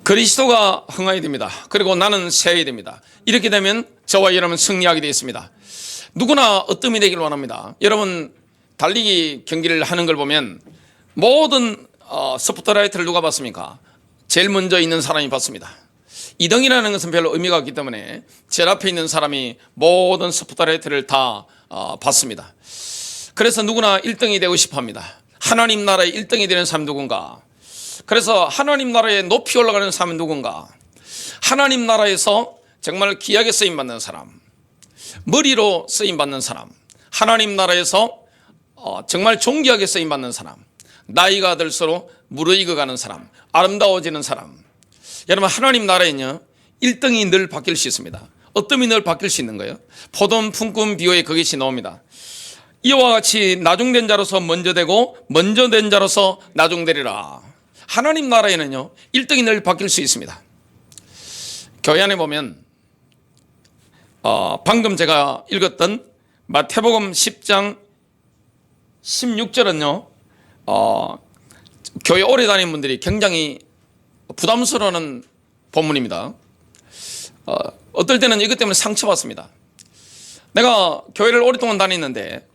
그리스도가 흥하게 됩니다. 그리고 나는 새하게 됩니다. 이렇게 되면 저와 여러분 승리하게 되어 있습니다. 누구나 어뜸이 되기를 원합니다. 여러분 달리기 경기를 하는 걸 보면 모든 스포트라이트를 누가 받습니까? 제일 먼저 있는 사람이 받습니다. 2등이라는 것은 별로 의미가 없기 때문에 제일 앞에 있는 사람이 모든 스포트라이트를 다 받습니다. 그래서 누구나 1등이 되고 싶어 합니다. 하나님 나라의 1등이 되는 사람이 누군가? 그래서 하나님 나라에 높이 올라가는 사람은 누군가? 하나님 나라에서 정말 귀하게 쓰임받는 사람, 머리로 쓰임받는 사람, 하나님 나라에서 정말 존귀하게 쓰임받는 사람, 나이가 들수록 무르익어가는 사람, 아름다워지는 사람. 여러분 하나님 나라에는요 1등이 늘 바뀔 수 있습니다. 어뜸이 늘 바뀔 수 있는 거예요. 포도원 품꾼 비유에 그것이 나옵니다. 이와 같이 나중된 자로서 먼저 되고 먼저 된 자로서 나중되리라. 하나님 나라에는요 1등이 늘 바뀔 수 있습니다. 교회 안에 보면 방금 제가 읽었던 마태복음 10장 16절은요 교회 오래 다니는 분들이 굉장히 부담스러워하는 본문입니다. 어떨 때는 이것 때문에 상처받습니다. 내가 교회를 오랫동안 다녔는데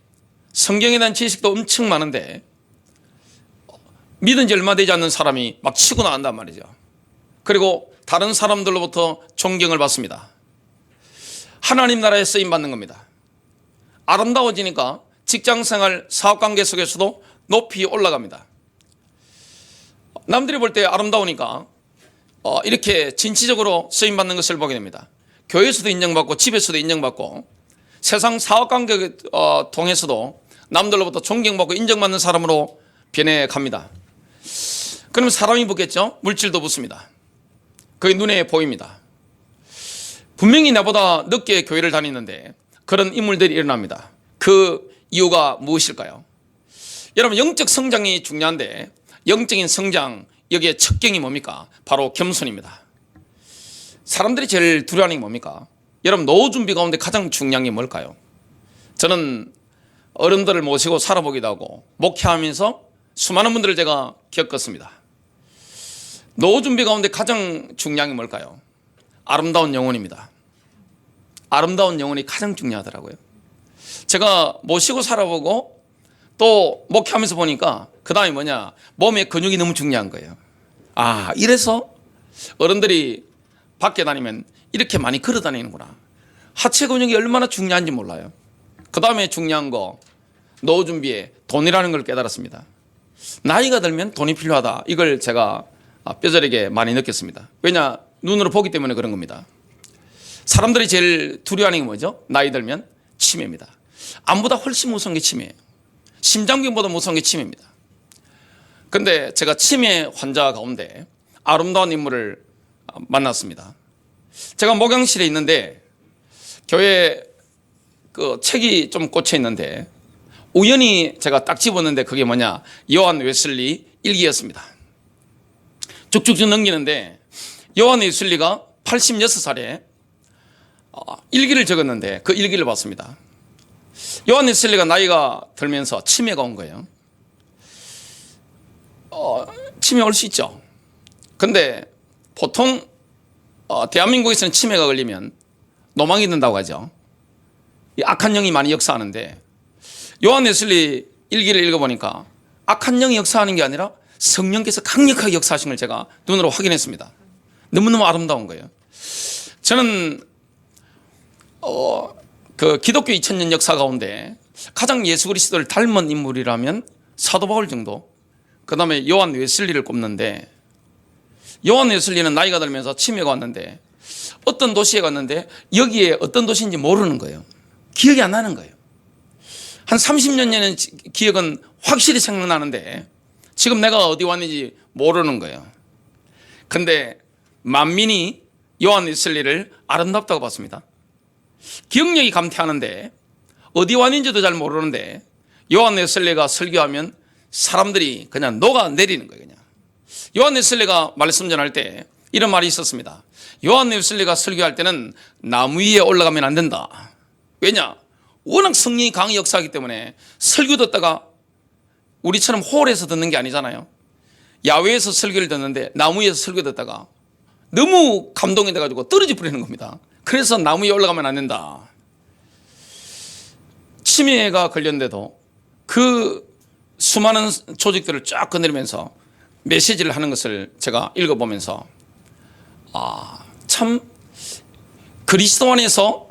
성경에 대한 지식도 엄청 많은데 믿은 지 얼마 되지 않는 사람이 막 치고 나간단 말이죠. 그리고 다른 사람들로부터 존경을 받습니다. 하나님 나라에 쓰임받는 겁니다. 아름다워지니까 직장생활, 사업관계 속에서도 높이 올라갑니다. 남들이 볼 때 아름다우니까 이렇게 진취적으로 쓰임받는 것을 보게 됩니다. 교회에서도 인정받고 집에서도 인정받고 세상 사업관계 통해서도 남들로부터 존경받고 인정받는 사람으로 변해갑니다. 그러면 사람이 붙겠죠? 물질도 붙습니다. 그게 눈에 보입니다. 분명히 나보다 늦게 교회를 다니는데 그런 인물들이 일어납니다. 그 이유가 무엇일까요? 여러분 영적 성장이 중요한데 영적인 성장 여기에 첩경이 뭡니까? 바로 겸손입니다. 사람들이 제일 두려워하는 게 뭡니까? 여러분 노후 준비 가운데 가장 중요한 게 뭘까요? 저는 어른들을 모시고 살아보기도 하고 목회하면서 수많은 분들을 제가 겪었습니다. 노후 준비 가운데 가장 중요한 게 뭘까요? 아름다운 영혼입니다. 아름다운 영혼이 가장 중요하더라고요. 제가 모시고 살아보고 또 목회하면서 보니까 그 다음에 뭐냐? 몸의 근육이 너무 중요한 거예요. 이래서 어른들이 밖에 다니면 이렇게 많이 걸어 다니는구나. 하체 근육이 얼마나 중요한지 몰라요. 그 다음에 중요한 거 노후 준비에 돈이라는 걸 깨달았습니다. 나이가 들면 돈이 필요하다. 이걸 제가 뼈저리게 많이 느꼈습니다. 왜냐? 눈으로 보기 때문에 그런 겁니다. 사람들이 제일 두려워하는 게 뭐죠? 나이 들면 치매입니다. 암보다 훨씬 무서운 게 치매예요. 심장병보다 무서운 게 치매입니다. 근데 제가 치매 환자 가운데 아름다운 인물을 만났습니다. 제가 목양실에 있는데 교회 그 책이 좀 꽂혀 있는데 우연히 제가 딱 집었는데 그게 뭐냐? 요한 웨슬리 일기였습니다. 쭉쭉쭉 넘기는데 요한 웨슬리가 86살에 일기를 적었는데 그 일기를 봤습니다. 요한 웨슬리가 나이가 들면서 치매가 온 거예요. 치매 올 수 있죠. 근데 보통 대한민국에서는 치매가 걸리면 노망이 든다고 하죠. 이 악한 영이 많이 역사하는데 요한 웨슬리 일기를 읽어보니까 악한 영이 역사하는 게 아니라 성령께서 강력하게 역사하신 걸 제가 눈으로 확인했습니다. 너무너무 아름다운 거예요. 저는 그 기독교 2000년 역사 가운데 가장 예수 그리스도를 닮은 인물이라면 사도 바울 정도, 그 다음에 요한 웨슬리를 꼽는데 요한 웨슬리는 나이가 들면서 치매가 왔는데 어떤 도시에 갔는데 여기에 어떤 도시인지 모르는 거예요. 기억이 안 나는 거예요. 한 30년 전에 기억은 확실히 생각나는데 지금 내가 어디 왔는지 모르는 거예요. 근데 만민이 요한 웨슬리를 아름답다고 봤습니다. 기억력이 감퇴하는데 어디 왔는지도 잘 모르는데 요한 웨슬리가 설교하면 사람들이 그냥 녹아내리는 거예요. 그냥. 요한 웨슬리가 말씀 전할 때 이런 말이 있었습니다. 요한 웨슬리가 설교할 때는 나무 위에 올라가면 안 된다. 왜냐? 워낙 성령이 강히 역사하기 때문에 설교 듣다가 우리처럼 홀에서 듣는 게 아니잖아요. 야외에서 설교를 듣는데 나무 위에서 설교 듣다가 너무 감동이 돼가지고 떨어져 버리는 겁니다. 그래서 나무 위에 올라가면 안 된다. 치매가 걸렸는데도 그 수많은 조직들을 쫙 거느리면서 메시지를 하는 것을 제가 읽어보면서 참 그리스도 안에서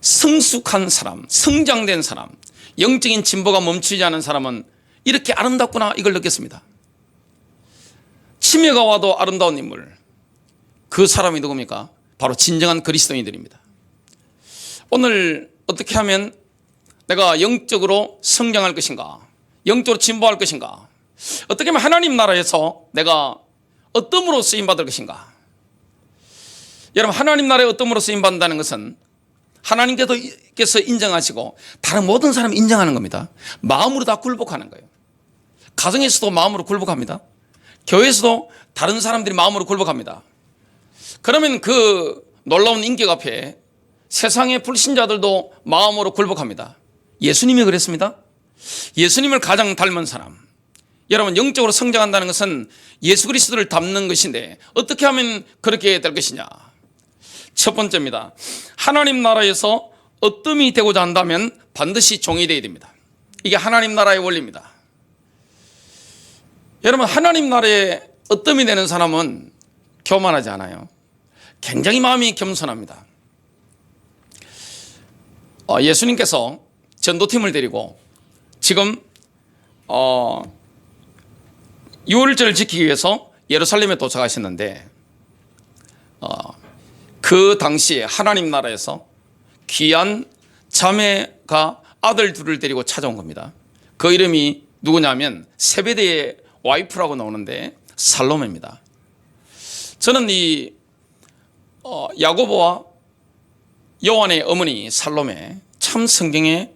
성숙한 사람, 성장된 사람, 영적인 진보가 멈추지 않은 사람은 이렇게 아름답구나, 이걸 느꼈습니다. 치매가 와도 아름다운 인물, 그 사람이 누굽니까? 바로 진정한 그리스도인들입니다. 오늘 어떻게 하면 내가 영적으로 성장할 것인가, 영적으로 진보할 것인가, 어떻게 하면 하나님 나라에서 내가 어떠므로 쓰임받을 것인가. 여러분, 하나님 나라에 어떠므로 쓰임받는다는 것은 하나님께서 인정하시고 다른 모든 사람이 인정하는 겁니다. 마음으로 다 굴복하는 거예요. 가정에서도 마음으로 굴복합니다. 교회에서도 다른 사람들이 마음으로 굴복합니다. 그러면 그 놀라운 인격 앞에 세상의 불신자들도 마음으로 굴복합니다. 예수님이 그랬습니다. 예수님을 가장 닮은 사람, 여러분, 영적으로 성장한다는 것은 예수 그리스도를 닮는 것인데 어떻게 하면 그렇게 될 것이냐. 첫 번째입니다. 하나님 나라에서 어뜸이 되고자 한다면 반드시 종이 되어야 됩니다. 이게 하나님 나라의 원리입니다. 여러분, 하나님 나라에 어뜸이 되는 사람은 교만하지 않아요. 굉장히 마음이 겸손합니다. 예수님께서 전도팀을 데리고 지금 6월절을 지키기 위해서 예루살렘에 도착하셨는데 그 당시에 하나님 나라에서 귀한 자매가 아들 둘을 데리고 찾아온 겁니다. 그 이름이 누구냐면 세베대의 와이프라고 나오는데 살로메입니다. 저는 이 야고보와 요한의 어머니 살로메, 참 성경에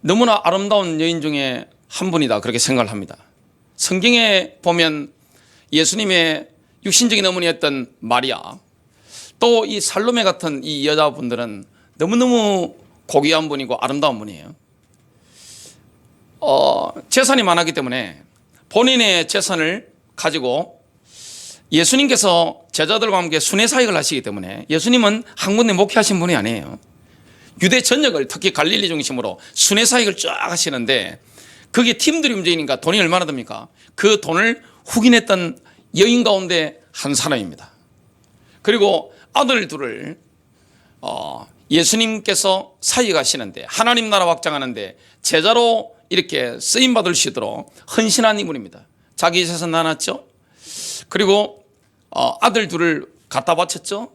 너무나 아름다운 여인 중에 한 분이다, 그렇게 생각을 합니다. 성경에 보면 예수님의 육신적인 어머니였던 마리아, 또 이 살로메 같은 이 여자분들은 너무너무 고귀한 분이고 아름다운 분이에요. 재산이 많았기 때문에 본인의 재산을 가지고 예수님께서 제자들과 함께 순회사역을 하시기 때문에, 예수님은 한 군데 목회하신 분이 아니에요. 유대 전역을, 특히 갈릴리 중심으로 순회사역을 쫙 하시는데 그게 팀들이 움직이니까 돈이 얼마나 듭니까? 그 돈을 후긴했던 여인 가운데 한 사람입니다. 그리고 아들 둘을 예수님께서 사역하시는데, 하나님 나라 확장하는데 제자로 이렇게 쓰임받을 수 있도록 헌신한 인물입니다. 자기 재산 나눴죠. 그리고 아들 둘을 갖다 바쳤죠.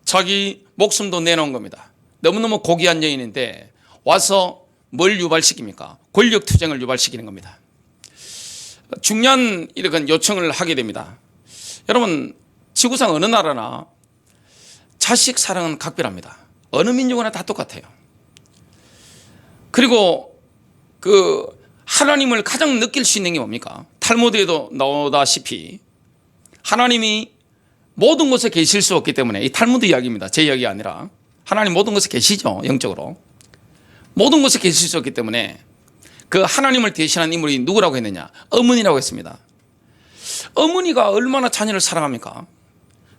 자기 목숨도 내놓은 겁니다. 너무너무 고귀한 여인인데 와서 뭘 유발시킵니까? 권력투쟁을 유발시키는 겁니다. 중요한 이런 요청을 하게 됩니다. 여러분, 지구상 어느 나라나 자식 사랑은 각별합니다. 어느 민족이나 다 똑같아요. 그리고 그 하나님을 가장 느낄 수 있는 게 뭡니까? 탈무드에도 나오다시피 하나님이 모든 곳에 계실 수 없기 때문에, 이 탈무드 이야기입니다. 제 이야기가 아니라 하나님 모든 곳에 계시죠. 영적으로 모든 곳에 계실 수 없기 때문에 그 하나님을 대신한 인물이 누구라고 했느냐? 어머니라고 했습니다. 어머니가 얼마나 자녀를 사랑합니까?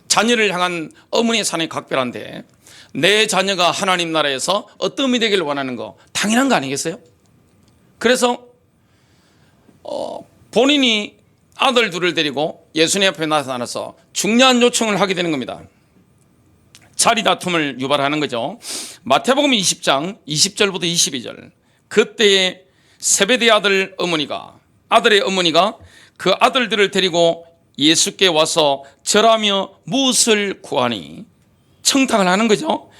자녀를 향한 어머니의 사랑이 각별한데 내 자녀가 하나님 나라에서 어떤 이 되기를 원하는 거 당연한 거 아니겠어요? 그래서 본인이 아들 둘을 데리고 예수님 앞에 나타나서 중요한 요청을 하게 되는 겁니다. 자리 다툼을 유발하는 거죠. 마태복음 20장 20절부터 22절. 그때에 세베대 아들의 어머니가 그 아들들을 데리고 예수께 와서 절하며 무엇을 구하니, 청탁을 하는 거죠.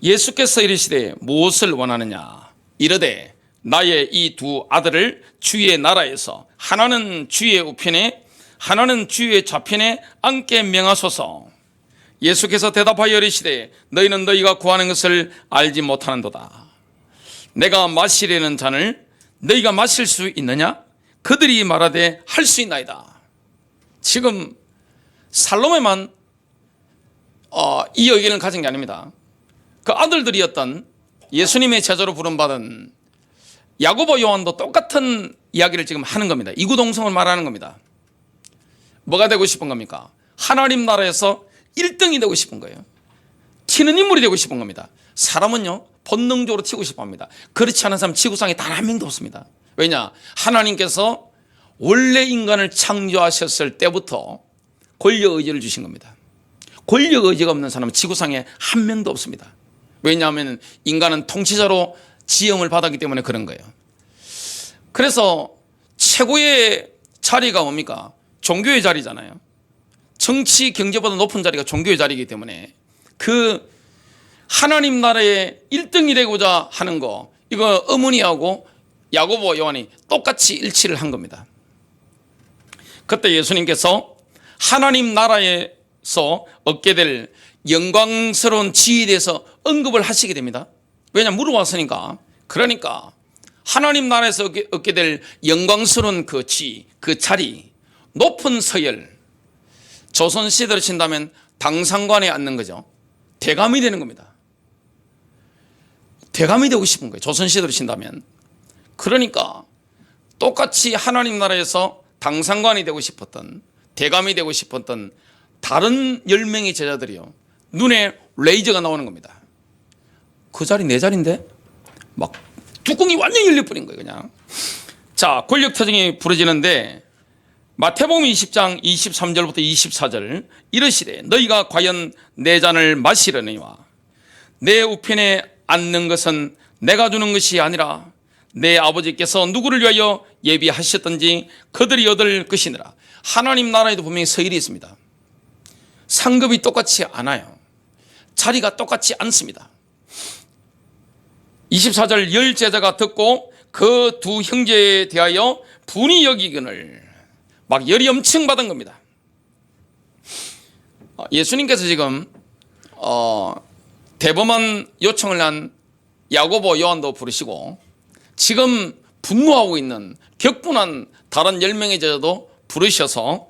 예수께서 이르시되 무엇을 원하느냐? 이르되 나의 이 두 아들을 주의 나라에서 하나는 주의 우편에 하나는 주의 좌편에 앉게 명하소서. 예수께서 대답하여 이르시되 너희는 너희가 구하는 것을 알지 못하는도다. 내가 마시려는 잔을 너희가 마실 수 있느냐? 그들이 말하되 할 수 있나이다. 지금 살로메만 이 의견을 가진 게 아닙니다. 그 아들들이었던 예수님의 제자로 부름받은 야고보 요한도 똑같은 이야기를 지금 하는 겁니다. 이구동성을 말하는 겁니다. 뭐가 되고 싶은 겁니까? 하나님 나라에서 1등이 되고 싶은 거예요. 튀는 인물이 되고 싶은 겁니다. 사람은요, 본능적으로 튀고 싶어 합니다. 그렇지 않은 사람 지구상에 단 한 명도 없습니다. 왜냐? 하나님께서 원래 인간을 창조하셨을 때부터 권력의지를 주신 겁니다. 권력의지가 없는 사람은 지구상에 한 명도 없습니다. 왜냐하면 인간은 통치자로 지음을 받았기 때문에 그런 거예요. 그래서 최고의 자리가 뭡니까? 종교의 자리잖아요. 정치, 경제보다 높은 자리가 종교의 자리이기 때문에 그 하나님 나라의 1등이 되고자 하는 거, 이거 어머니하고 야고보 요한이 똑같이 일치를 한 겁니다. 그때 예수님께서 하나님 나라에서 얻게 될 영광스러운 지위에 대해서 언급을 하시게 됩니다. 왜냐하면 물어봤으니까. 그러니까 하나님 나라에서 얻게 될 영광스러운 그 지위, 그 자리, 높은 서열, 조선시대로 친다면 당상관에 앉는 거죠. 대감이 되는 겁니다. 대감이 되고 싶은 거예요. 조선시대로 친다면. 그러니까 똑같이 하나님 나라에서 당상관이 되고 싶었던, 대감이 되고 싶었던 다른 10명의 제자들이요, 눈에 레이저가 나오는 겁니다. 그 자리 내 자리인데? 막 뚜껑이 완전히 열려버린 거예요, 그냥. 자, 권력투쟁이 부러지는데 마태복음 20장 23절부터 24절 이르시되 너희가 과연 내 잔을 마시려니와 내 우편에 앉는 것은 내가 주는 것이 아니라 내 아버지께서 누구를 위하여 예비하셨던지 그들이 얻을 것이니라. 하나님 나라에도 분명히 서열이 있습니다. 상급이 똑같이 않아요. 자리가 똑같지 않습니다. 24절 열 제자가 듣고 그 두 형제에 대하여 분이 여기거늘 막 열이 엄청 받은 겁니다. 예수님께서 지금 대범한 요청을 한 야고보 요한도 부르시고 지금 분노하고 있는 격분한 다른 10명의 제자도 부르셔서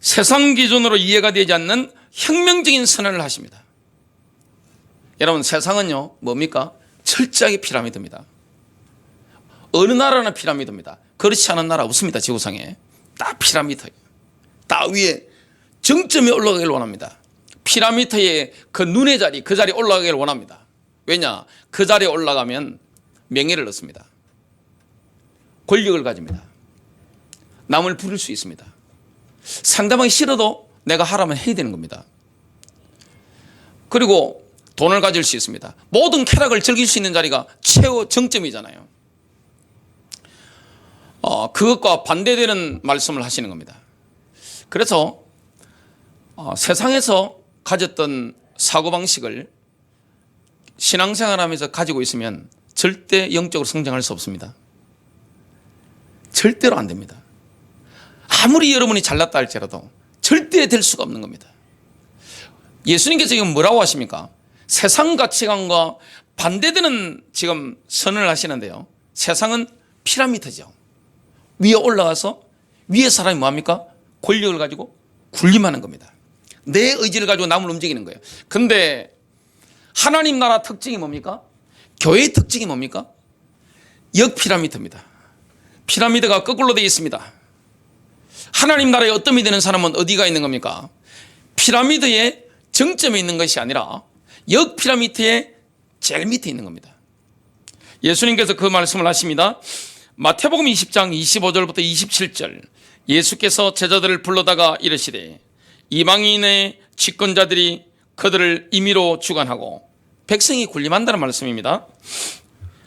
세상 기준으로 이해가 되지 않는 혁명적인 선언을 하십니다. 여러분, 세상은요 뭡니까? 철저하게 피라미드입니다. 어느 나라는 피라미드입니다. 그렇지 않은 나라 없습니다. 지구상에 다 피라미드예요. 다 위에 정점에 올라가길 원합니다. 피라미드의 그 눈의 자리, 그 자리에 올라가길 원합니다. 왜냐? 그 자리에 올라가면 명예를 얻습니다. 권력을 가집니다. 남을 부릴 수 있습니다. 상대방이 싫어도 내가 하라면 해야 되는 겁니다. 그리고 돈을 가질 수 있습니다. 모든 쾌락을 즐길 수 있는 자리가 최고 정점이잖아요. 그것과 반대되는 말씀을 하시는 겁니다. 그래서 세상에서 가졌던 사고방식을 신앙생활하면서 가지고 있으면 절대 영적으로 성장할 수 없습니다. 절대로 안 됩니다. 아무리 여러분이 잘났다 할지라도 절대 될 수가 없는 겁니다. 예수님께서 지금 뭐라고 하십니까? 세상 가치관과 반대되는 지금 선언을 하시는데요, 세상은 피라미드죠. 위에 올라가서 위에 사람이 뭐합니까? 권력을 가지고 군림하는 겁니다. 내 의지를 가지고 남을 움직이는 거예요. 근데 하나님 나라 특징이 뭡니까? 교회의 특징이 뭡니까? 역피라미드입니다. 피라미드가 거꾸로 되어 있습니다. 하나님 나라에 어떤 믿는 사람은 어디가 있는 겁니까? 피라미드의 정점에 있는 것이 아니라 역피라미드의 제일 밑에 있는 겁니다. 예수님께서 그 말씀을 하십니다. 마태복음 20장 25절부터 27절 예수께서 제자들을 불러다가 이르시되 이방인의 집권자들이 그들을 임의로 주관하고 백성이 군림한다는 말씀입니다.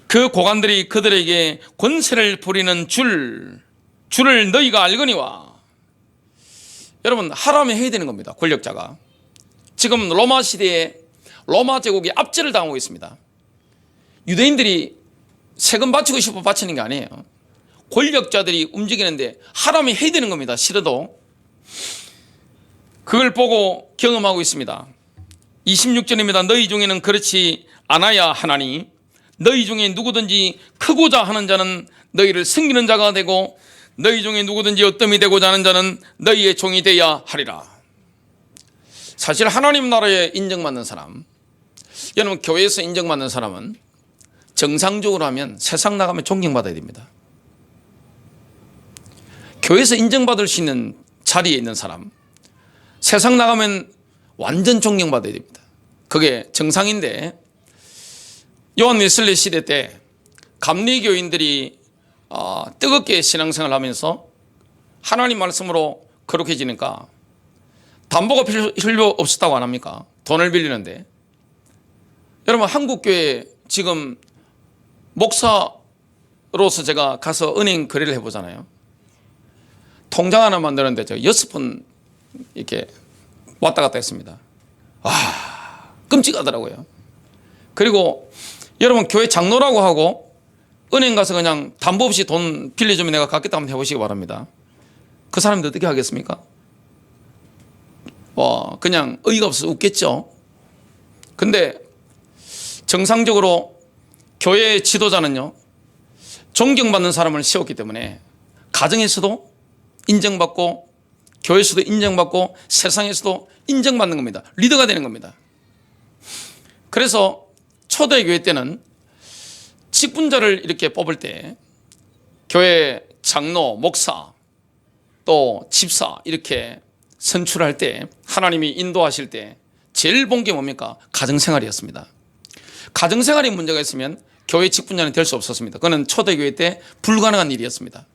그 고관들이 그들에게 권세를 부리는 줄을 너희가 알거니와. 여러분, 하라면 해야 되는 겁니다. 권력자가. 지금 로마 시대에 로마 제국이 압제를 당하고 있습니다. 유대인들이 세금 바치고 싶어 바치는 게 아니에요. 권력자들이 움직이는데 하라면 해야 되는 겁니다. 싫어도. 그걸 보고 경험하고 있습니다. 26절입니다. 너희 중에는 그렇지 않아야 하나니 너희 중에 누구든지 크고자 하는 자는 너희를 섬기는 자가 되고 너희 중에 누구든지 어뜸이 되고자 하는 자는 너희의 종이 되어야 하리라. 사실 하나님 나라에 인정받는 사람, 여러분 교회에서 인정받는 사람은 정상적으로 하면 세상 나가면 존경받아야 됩니다. 교회에서 인정받을 수 있는 자리에 있는 사람, 세상 나가면 완전 존경받아야 됩니다. 그게 정상인데, 요한 웨슬리 시대 때 감리교인들이 뜨겁게 신앙생활을 하면서 하나님 말씀으로 거룩해지니까 담보가 필요 없었다고 안 합니까? 돈을 빌리는데. 여러분, 한국교회 지금 목사로서 제가 가서 은행 거래를 해보잖아요. 통장 하나 만드는데 제가 6번 이렇게 왔다 갔다 했습니다. 끔찍하더라고요. 그리고 여러분, 교회 장로라고 하고 은행 가서 그냥 담보 없이 돈 빌려주면 내가 갚겠다 한번 해보시기 바랍니다. 그 사람들 어떻게 하겠습니까? 그냥 어이가 없어서 웃겠죠. 근데 정상적으로 교회의 지도자는요, 존경받는 사람을 세웠기 때문에 가정에서도 인정받고 교회에서도 인정받고 세상에서도 인정받는 겁니다. 리더가 되는 겁니다. 그래서 초대교회 때는 직분자를 이렇게 뽑을 때 교회 장로, 목사, 또 집사 이렇게 선출할 때, 하나님이 인도하실 때 제일 본 게 뭡니까? 가정생활이었습니다. 가정생활에 문제가 있으면 교회 직분자는 될 수 없었습니다. 그건 초대교회 때 불가능한 일이었습니다.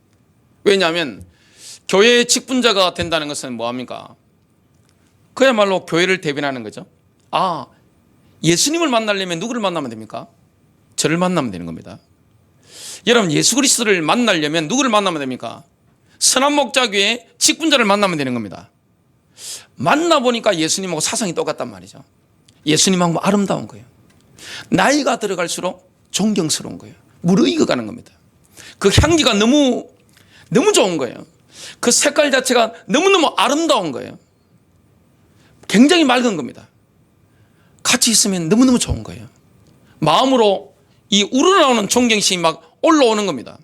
왜냐하면 교회 직분자가 된다는 것은 뭐합니까? 그야말로 교회를 대변하는 거죠. 예수님을 만나려면 누구를 만나면 됩니까? 저를 만나면 되는 겁니다. 여러분, 예수 그리스도를 만나려면 누구를 만나면 됩니까? 선한목자교회 직분자를 만나면 되는 겁니다. 만나보니까 예수님하고 사상이 똑같단 말이죠. 예수님하고 아름다운 거예요. 나이가 들어갈수록 존경스러운 거예요. 무르익어가는 겁니다. 그 향기가 너무 좋은 거예요. 그 색깔 자체가 너무너무 아름다운 거예요. 굉장히 맑은 겁니다. 같이 있으면 너무너무 좋은 거예요. 마음으로 이 우러나오는 존경심이 막 올라오는 겁니다.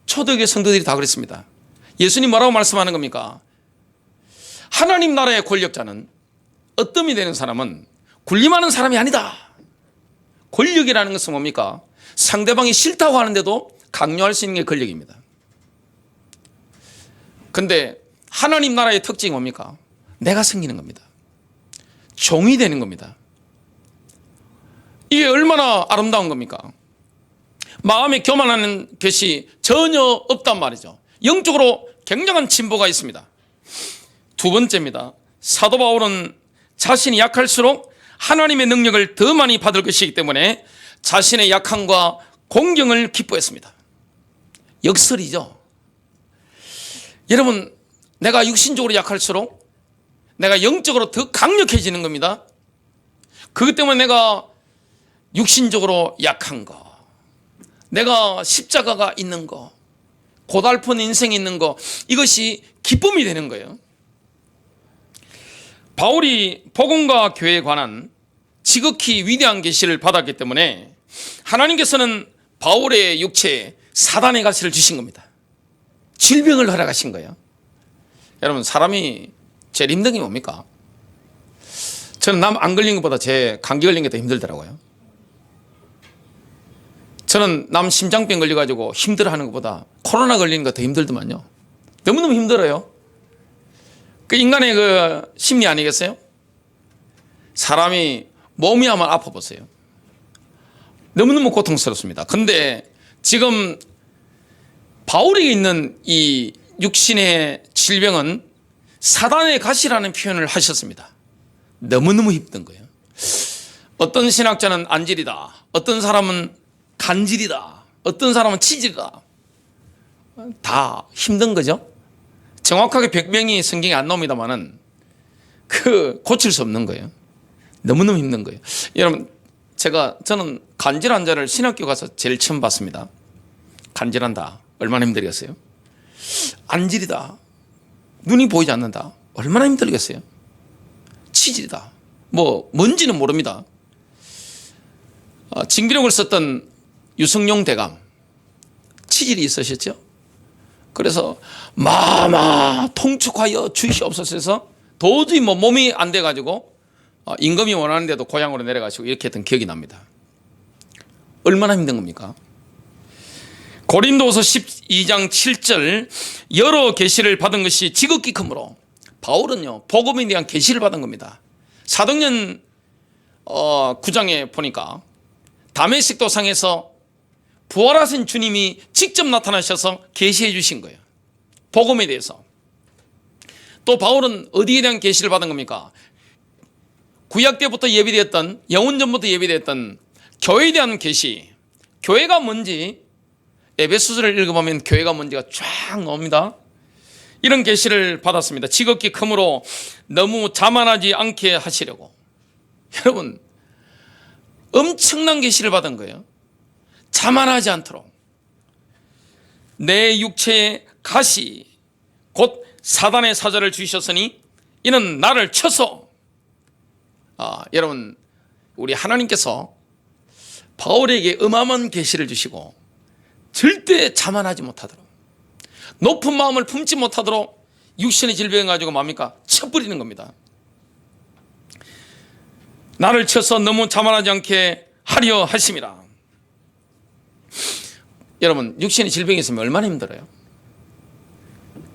초대교회 성도들이 다 그랬습니다. 예수님 뭐라고 말씀하는 겁니까? 하나님 나라의 권력자는 어뜸이 되는 사람은 군림하는 사람이 아니다. 권력이라는 것은 뭡니까? 상대방이 싫다고 하는데도 강요할 수 있는 게 권력입니다. 근데 하나님 나라의 특징이 뭡니까? 내가 생기는 겁니다. 종이 되는 겁니다. 이게 얼마나 아름다운 겁니까? 마음에 교만하는 것이 전혀 없단 말이죠. 영적으로 굉장한 진보가 있습니다. 두 번째입니다. 사도 바울은 자신이 약할수록 하나님의 능력을 더 많이 받을 것이기 때문에 자신의 약함과 공경을 기뻐했습니다. 역설이죠. 여러분, 내가 육신적으로 약할수록 내가 영적으로 더 강력해지는 겁니다. 그것 때문에 내가 육신적으로 약한 거, 내가 십자가가 있는 거, 고달픈 인생이 있는 거, 이것이 기쁨이 되는 거예요. 바울이 복음과 교회에 관한 지극히 위대한 계시를 받았기 때문에 하나님께서는 바울의 육체에 사단의 가시를 주신 겁니다. 질병을 허락하신 거예요. 여러분, 사람이 제일 힘든 게 뭡니까? 저는 남 안 걸린 것보다 제 감기 걸린 게 더 힘들더라고요. 저는 남 심장병 걸려가지고 힘들어하는 것보다 코로나 걸리는 거 더 힘들더만요. 너무너무 힘들어요. 그 인간의 그 심리 아니겠어요? 사람이 몸이 한번 아파보세요. 너무너무 고통스럽습니다. 근데 지금 바울에게 있는 이 육신의 질병은 사단의 가시라는 표현을 하셨습니다. 너무너무 힘든 거예요. 어떤 신학자는 안질이다, 어떤 사람은 간질이다, 어떤 사람은 치질이다. 다 힘든 거죠. 정확하게 병명이 성경에 안 나옵니다만은 고칠 수 없는 거예요. 너무너무 힘든 거예요. 여러분, 저는 간질 환자를 신학교 가서 제일 처음 봤습니다. 간질한다, 얼마나 힘들겠어요? 안질이다, 눈이 보이지 않는다, 얼마나 힘들겠어요? 치질이다, 뭔지는 모릅니다. 징비록을 썼던 유승용 대감, 치질이 있으셨죠? 그래서 마마 통축하여 주시옵소서 해서 도저히 몸이 안 돼가지고 임금이 원하는데도 고향으로 내려가시고 이렇게 했던 기억이 납니다. 얼마나 힘든 겁니까? 고린도서 12장 7절, 여러 계시를 받은 것이 지극히 크므로, 바울은요 복음에 대한 계시를 받은 겁니다. 사도행전 9장에 보니까 다메섹 도상에서 부활하신 주님이 직접 나타나셔서 계시해 주신 거예요. 복음에 대해서. 또 바울은 어디에 대한 계시를 받은 겁니까? 구약 때부터 예비되었던, 영원전부터 예비되었던 교회에 대한 계시. 교회가 뭔지 에베소서를 읽어보면 교회가 뭔지가 쫙 나옵니다. 이런 계시를 받았습니다. 지극히 크므로 너무 자만하지 않게 하시려고. 여러분, 엄청난 계시를 받은 거예요. 자만하지 않도록. 내 육체의 가시 곧 사단의 사자를 주셨으니 이는 나를 쳐서. 여러분, 우리 하나님께서 바울에게 어마어마한 계시를 주시고 절대 자만하지 못하도록, 높은 마음을 품지 못하도록 육신의 질병을 가지고 뭡니까? 쳐버리는 겁니다. 나를 쳐서 너무 자만하지 않게 하려 하심이라. 여러분, 육신의 질병이 있으면 얼마나 힘들어요?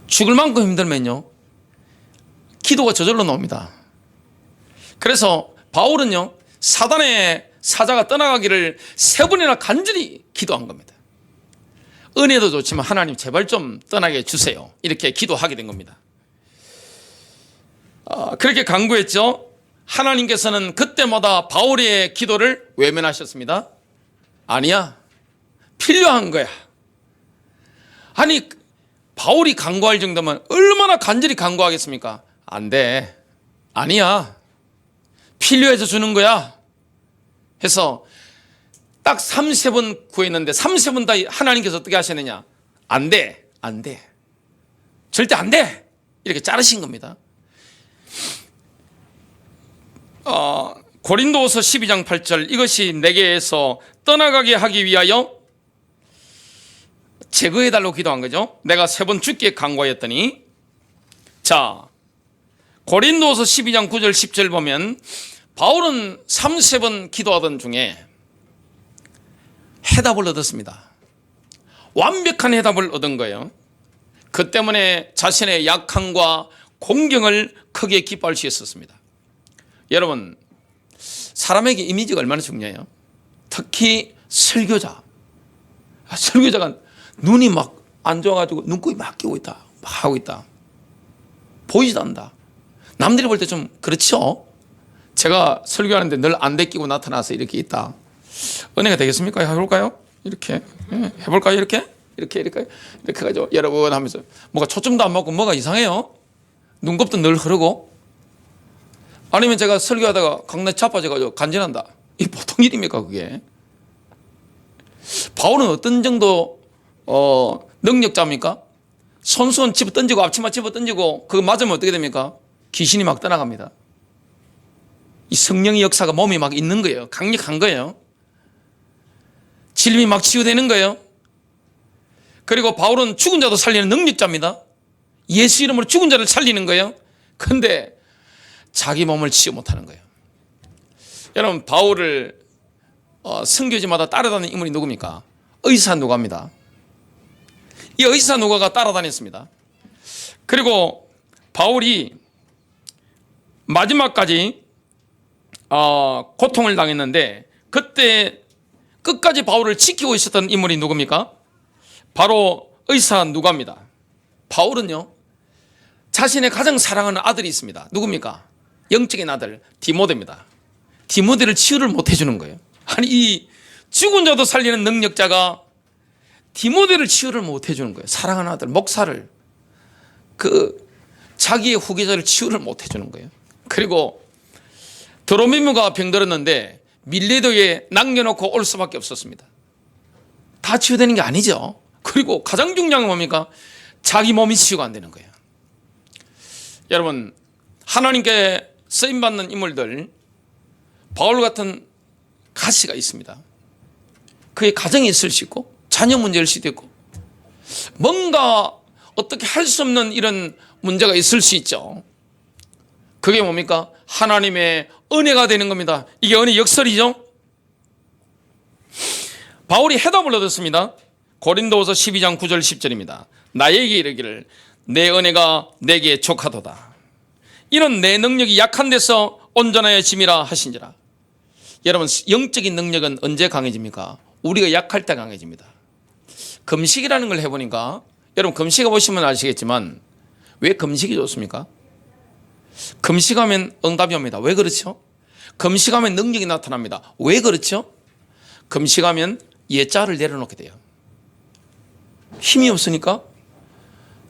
죽을 만큼 힘들면요, 기도가 저절로 나옵니다. 그래서 바울은요, 사단의 사자가 떠나가기를 3번이나 간절히 기도한 겁니다. 은혜도 좋지만 하나님 제발 좀 떠나게 해주세요, 이렇게 기도하게 된 겁니다. 그렇게 간구했죠. 하나님께서는 그때마다 바울의 기도를 외면하셨습니다. 아니야, 필요한 거야. 아니, 바울이 간구할 정도면 얼마나 간절히 간구하겠습니까? 안 돼, 아니야, 필요해서 주는 거야 해서 딱 3번 구했는데 3번 다 하나님께서 어떻게 하셨느냐? 안 돼, 안 돼, 절대 안 돼, 이렇게 자르신 겁니다. 고린도후서 12장 8절, 이것이 내게서 떠나가게 하기 위하여 제거해달라고 기도한 거죠. 내가 3번 죽게 간구하였더니. 자, 고린도후서 12장 9절 10절 보면 바울은 3번 기도하던 중에 해답을 얻었습니다. 완벽한 해답을 얻은 거예요. 그 때문에 자신의 약함과 공경을 크게 기뻐할 수 있었습니다. 여러분, 사람에게 이미지가 얼마나 중요해요? 특히 설교자. 설교자가 눈이 막 안 좋아가지고 눈곱이 막 끼고 있다, 막 하고 있다, 보이지도 않는다. 남들이 볼 때 좀 그렇죠? 제가 설교하는데 늘 안대 끼고 나타나서 이렇게 있다. 은혜가 되겠습니까? 해볼까요? 이렇게 해볼까요? 이렇게 해가지고 여러분 하면서 뭐가 초점도 안 맞고 뭐가 이상해요? 눈곱도 늘 흐르고. 아니면 제가 설교하다가 강내 자빠져가지고 간질한다. 이게 보통 일입니까, 그게? 바울은 어떤 정도 능력자입니까? 손수건 집어 던지고 앞치마 집어 던지고 그거 맞으면 어떻게 됩니까? 귀신이 막 떠나갑니다. 이 성령의 역사가 몸에 막 있는 거예요. 강력한 거예요. 질병이 막 치유되는 거예요. 그리고 바울은 죽은 자도 살리는 능력자입니다. 예수 이름으로 죽은 자를 살리는 거예요. 그런데 자기 몸을 치유 못하는 거예요. 여러분, 바울을 선교지마다 따라다니는 인물이 누굽니까? 의사 누가입니다. 이 의사 누가가 따라다녔습니다. 그리고 바울이 마지막까지 고통을 당했는데 그때 끝까지 바울을 지키고 있었던 인물이 누굽니까? 바로 의사 누가입니다. 바울은요, 자신의 가장 사랑하는 아들이 있습니다. 누굽니까? 영적인 아들 디모데입니다. 디모데를 치유를 못 해주는 거예요. 아니, 이 죽은 자도 살리는 능력자가 디모데를 치유를 못 해주는 거예요. 사랑하는 아들 목사를, 자기의 후계자를 치유를 못 해주는 거예요. 그리고 드로미무가 병들었는데 밀레도에 남겨놓고 올 수밖에 없었습니다. 다 치유되는 게 아니죠. 그리고 가장 중요한 건 뭡니까? 자기 몸이 치유가 안 되는 거예요. 여러분, 하나님께 쓰임받는 인물들, 바울 같은 가시가 있습니다. 그의 가정이 있을 수 있고 자녀 문제일 수도 있고 뭔가 어떻게 할 수 없는 이런 문제가 있을 수 있죠. 그게 뭡니까? 하나님의 은혜가 되는 겁니다. 이게 은혜 역설이죠. 바울이 해답을 얻었습니다. 고린도후서 12장 9절 10절입니다. 나에게 이르기를 내 은혜가 내게 족하도다. 이런 내 능력이 약한 데서 온전해짐이라 하신지라. 여러분, 영적인 능력은 언제 강해집니까? 우리가 약할 때 강해집니다. 금식이라는 걸 해보니까, 여러분 금식해 보시면 아시겠지만 왜 금식이 좋습니까? 금식하면 응답이 옵니다. 왜 그렇죠? 금식하면 능력이 나타납니다. 왜 그렇죠? 금식하면 예자를 내려놓게 돼요. 힘이 없으니까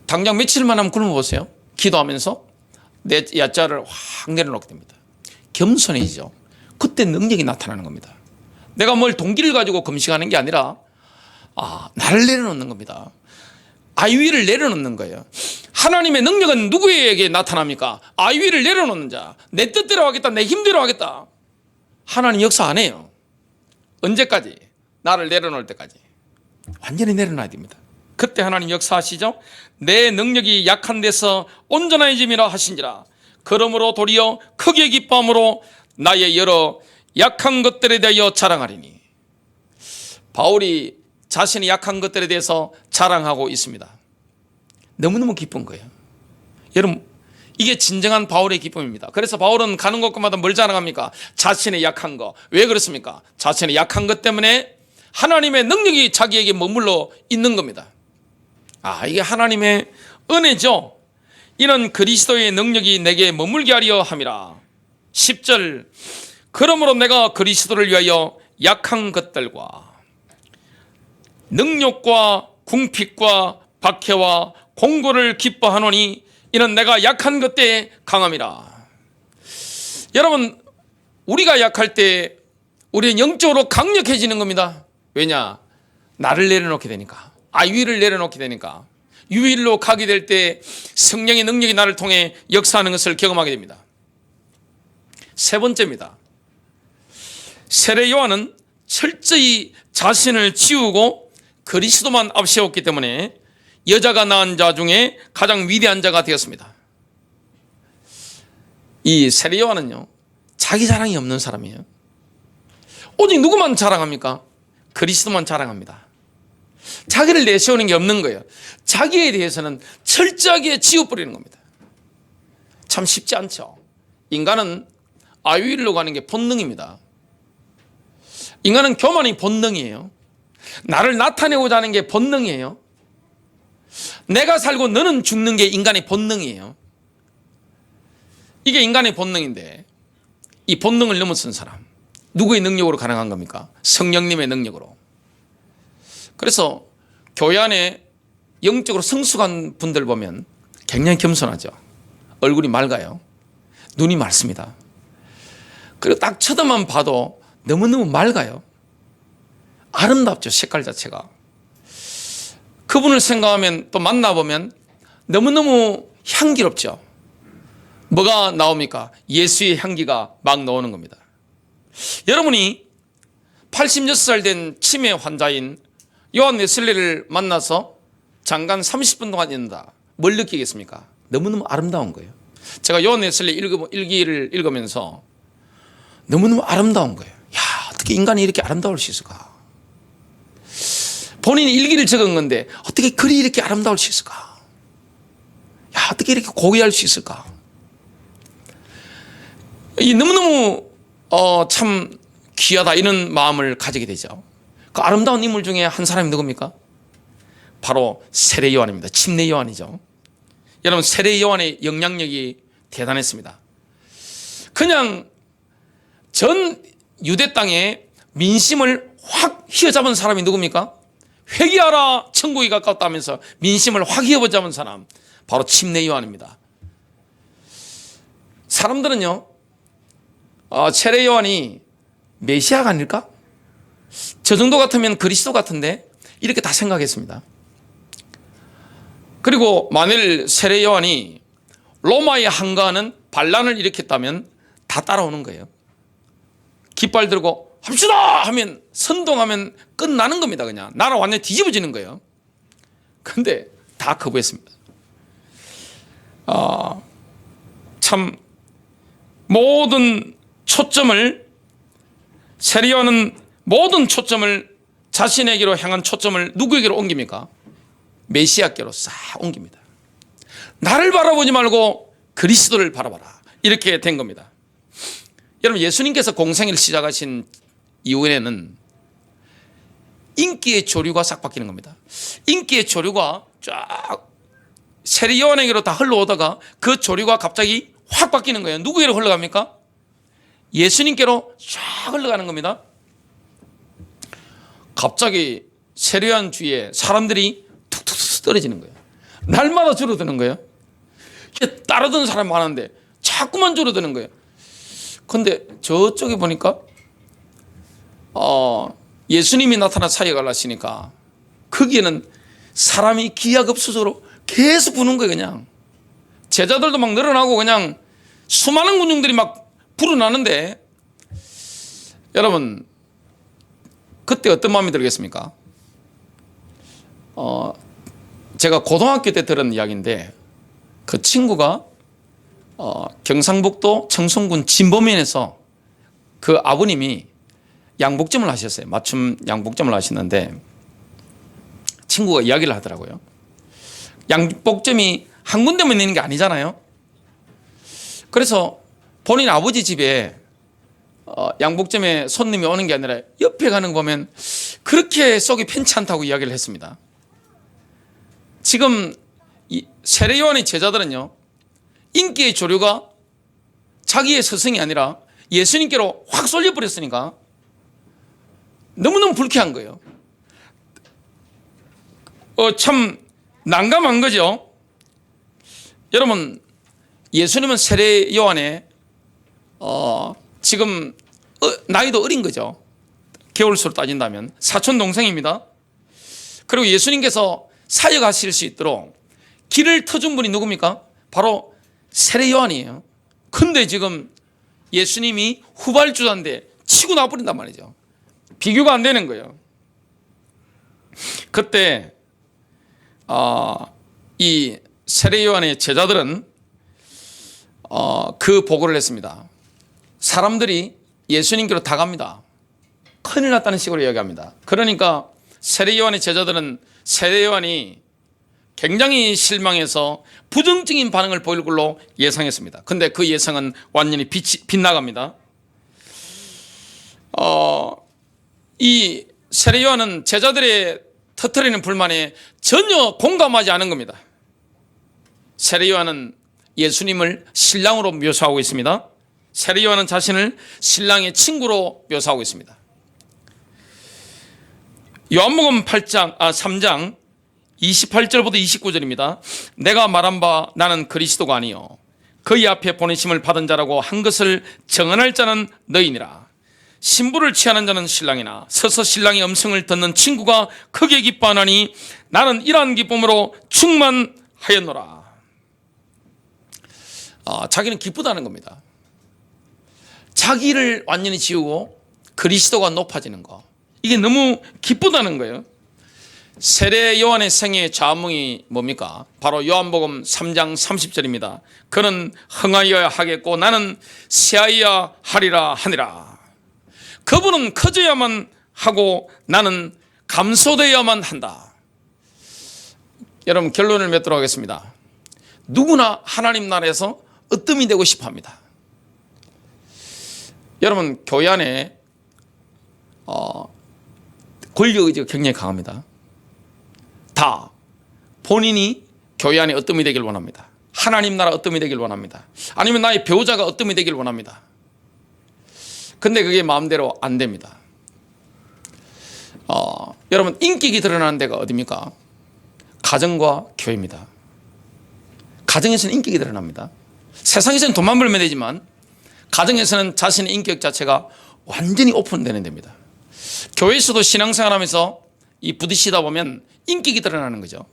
당장 며칠만 하면 굶어 보세요. 기도하면서 내 야자를 확 내려놓게 됩니다. 겸손해지죠. 그때 능력이 나타나는 겁니다. 내가 뭘 동기를 가지고 금식하는 게 아니라 나를 내려놓는 겁니다. 아위를 내려놓는 거예요. 하나님의 능력은 누구에게 나타납니까? 아위를 내려놓는 자. 내 뜻대로 하겠다, 내 힘대로 하겠다. 하나님 역사 안 해요. 언제까지? 나를 내려놓을 때까지. 완전히 내려놔야 됩니다. 그때 하나님 역사하시죠. 내 능력이 약한 데서 온전해짐이라 하신지라. 그러므로 도리어 크게 기뻐함으로 나의 여러 약한 것들에 대하여 자랑하리니. 바울이 자신의 약한 것들에 대해서 자랑하고 있습니다. 너무너무 기쁜 거예요. 여러분, 이게 진정한 바울의 기쁨입니다. 그래서 바울은 가는 곳마다 뭘 자랑합니까? 자신의 약한 거. 왜 그렇습니까? 자신의 약한 것 때문에 하나님의 능력이 자기에게 머물러 있는 겁니다. 이게 하나님의 은혜죠. 이는 그리스도의 능력이 내게 머물게 하려 함이라. 10절, 그러므로 내가 그리스도를 위하여 약한 것들과 능력과 궁핍과 박해와 공고를 기뻐하노니 이는 내가 약한 것 때에 강함이라. 여러분, 우리가 약할 때 우리는 영적으로 강력해지는 겁니다. 왜냐? 나를 내려놓게 되니까, 아위를 내려놓게 되니까. 유일로 가게 될 때 성령의 능력이 나를 통해 역사하는 것을 경험하게 됩니다. 세 번째입니다. 세례 요한은 철저히 자신을 지우고 그리스도만 앞세웠기 때문에 여자가 낳은 자 중에 가장 위대한 자가 되었습니다. 이 세례 요한은요, 자기 자랑이 없는 사람이에요. 오직 누구만 자랑합니까? 그리스도만 자랑합니다. 자기를 내세우는 게 없는 거예요. 자기에 대해서는 철저하게 지워버리는 겁니다. 참 쉽지 않죠. 인간은 아위일로 가는 게 본능입니다. 인간은 교만이 본능이에요. 나를 나타내고자 하는 게 본능이에요. 내가 살고 너는 죽는 게 인간의 본능이에요. 이게 인간의 본능인데, 이 본능을 넘어선 사람, 누구의 능력으로 가능한 겁니까? 성령님의 능력으로. 그래서 교회 안에 영적으로 성숙한 분들 보면 굉장히 겸손하죠. 얼굴이 맑아요. 눈이 맑습니다. 그리고 딱 쳐다만 봐도 너무너무 맑아요. 아름답죠, 색깔 자체가. 그분을 생각하면, 또 만나보면 너무너무 향기롭죠. 뭐가 나옵니까? 예수의 향기가 막 나오는 겁니다. 여러분이 86살 된 치매 환자인 요한 웨슬리를 만나서 잠깐 30분 동안 있는다. 뭘 느끼겠습니까? 너무너무 아름다운 거예요. 제가 요한 웨슬리 일기를 읽으면서 너무너무 아름다운 거예요. 야, 어떻게 인간이 이렇게 아름다울 수 있을까? 본인이 일기를 적은 건데 어떻게 글이 이렇게 아름다울 수 있을까? 야, 어떻게 이렇게 고귀할 수 있을까? 이 너무너무 참 귀하다, 이런 마음을 가지게 되죠. 그 아름다운 인물 중에 한 사람이 누굽니까? 바로 세례 요한입니다. 침례 요한이죠. 여러분, 세례 요한의 영향력이 대단했습니다. 그냥 전 유대 땅에 민심을 확 휘어잡은 사람이 누굽니까? 회개하라, 천국이 가깝다 하면서 민심을 확 휘어잡은 사람, 바로 침례 요한입니다. 사람들은요, 세례 요한이 메시아가 아닐까? 저 정도 같으면 그리스도 같은데, 이렇게 다 생각했습니다. 그리고 만일 세례 요한이 로마에 항거하는 반란을 일으켰다면 다 따라오는 거예요. 깃발 들고 합시다 하면, 선동하면 끝나는 겁니다. 그냥 나라 완전히 뒤집어지는 거예요. 근데 다 거부했습니다. 참 모든 초점을, 세례 요한은 모든 초점을, 자신에게로 향한 초점을 누구에게로 옮깁니까? 메시아께로 싹 옮깁니다. 나를 바라보지 말고 그리스도를 바라봐라, 이렇게 된 겁니다. 여러분, 예수님께서 공생애를 시작하신 이후에는 인기의 조류가 싹 바뀌는 겁니다. 인기의 조류가 쫙 세례 요한에게로 다 흘러오다가 그 조류가 갑자기 확 바뀌는 거예요. 누구에게로 흘러갑니까? 예수님께로 쫙 흘러가는 겁니다. 갑자기 세례 요한 주위에 사람들이 툭툭 떨어지는 거예요. 날마다 줄어드는 거예요. 따르던 사람 많은데 자꾸만 줄어드는 거예요. 근데 저쪽에 보니까 예수님이 나타나 사역을 하시니까 거기에는 사람이 기하급수적으로 계속 부는 거예요. 그냥 제자들도 막 늘어나고 그냥 수많은 군중들이 막 불어나는데, 여러분 그때 어떤 마음이 들겠습니까? 제가 고등학교 때 들은 이야기인데, 그 친구가 경상북도 청송군 진보면에서 그 아버님이 양복점을 하셨어요. 맞춤 양복점을 하시는데 친구가 이야기를 하더라고요. 양복점이 한 군데만 있는 게 아니잖아요. 그래서 본인 아버지 집에 양복점에 손님이 오는 게 아니라 옆에 가는 거 보면 그렇게 속이 편치 않다고 이야기를 했습니다. 지금 이 세례 요한의 제자들은요, 인기의 조류가 자기의 스승이 아니라 예수님께로 확 쏠려버렸으니까 너무너무 불쾌한 거예요. 참 난감한 거죠. 여러분, 예수님은 세례 요한의 지금 나이도 어린 거죠. 개월수로 따진다면 사촌 동생입니다. 그리고 예수님께서 사역하실 수 있도록 길을 터준 분이 누굽니까? 바로 세례 요한이에요. 근데 지금 예수님이 후발주자인데 치고 나버린단 말이죠. 비교가 안 되는 거예요. 그때 이 세례 요한의 제자들은 그 보고를 했습니다. 사람들이 예수님께로 다 갑니다. 큰일 났다는 식으로 이야기합니다. 그러니까 세례 요한의 제자들은 세례 요한이 굉장히 실망해서 부정적인 반응을 보일 걸로 예상했습니다. 근데 그 예상은 완전히 빗나갑니다. 이 세례 요한은 제자들의 터뜨리는 불만에 전혀 공감하지 않은 겁니다. 세례 요한은 예수님을 신랑으로 묘사하고 있습니다. 세례 요한은 자신을 신랑의 친구로 묘사하고 있습니다. 요한복음 3장 28절부터 29절입니다. 내가 말한 바 나는 그리스도가 아니요 그의 앞에 보내심을 받은 자라고 한 것을 정언할 자는 너희니라. 신부를 취하는 자는 신랑이나 서서 신랑의 음성을 듣는 친구가 크게 기뻐하나니 나는 이러한 기쁨으로 충만하였노라. 자기는 기쁘다는 겁니다. 자기를 완전히 지우고 그리스도가 높아지는 거, 이게 너무 기쁘다는 거예요. 세례 요한의 생애의 좌문이 뭡니까? 바로 요한복음 3장 30절입니다. 그는 흥하여야 하겠고 나는 쇠하여야 하리라 하니라. 그분은 커져야만 하고 나는 감소되어야만 한다. 여러분, 결론을 맺도록 하겠습니다. 누구나 하나님 나라에서 으뜸이 되고 싶어 합니다. 여러분, 교회 안에 권력의지가 굉장히 강합니다. 다 본인이 교회 안에 으뜸이 되길 원합니다. 하나님 나라 으뜸이 되길 원합니다. 아니면 나의 배우자가 으뜸이 되길 원합니다. 근데 그게 마음대로 안 됩니다. 여러분, 인격이 드러나는 데가 어디입니까? 가정과 교회입니다. 가정에서는 인격이 드러납니다. 세상에서는 돈만 벌면 되지만 가정에서는 자신의 인격 자체가 완전히 오픈되는 데입니다. 교회에서도 신앙생활하면서 이 부딪히다 보면 인격이 드러나는 거죠.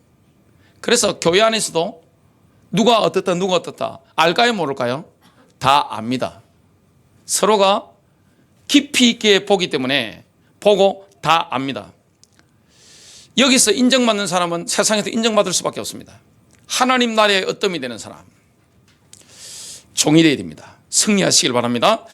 그래서 교회 안에서도 누가 어떻다 누가 어떻다 알까요 모를까요? 다 압니다. 서로가 깊이 있게 보기 때문에 보고 다 압니다. 여기서 인정받는 사람은 세상에서 인정받을 수밖에 없습니다. 하나님 나라의 으뜸이 되는 사람, 종이 되어야 됩니다. 승리하시길 바랍니다.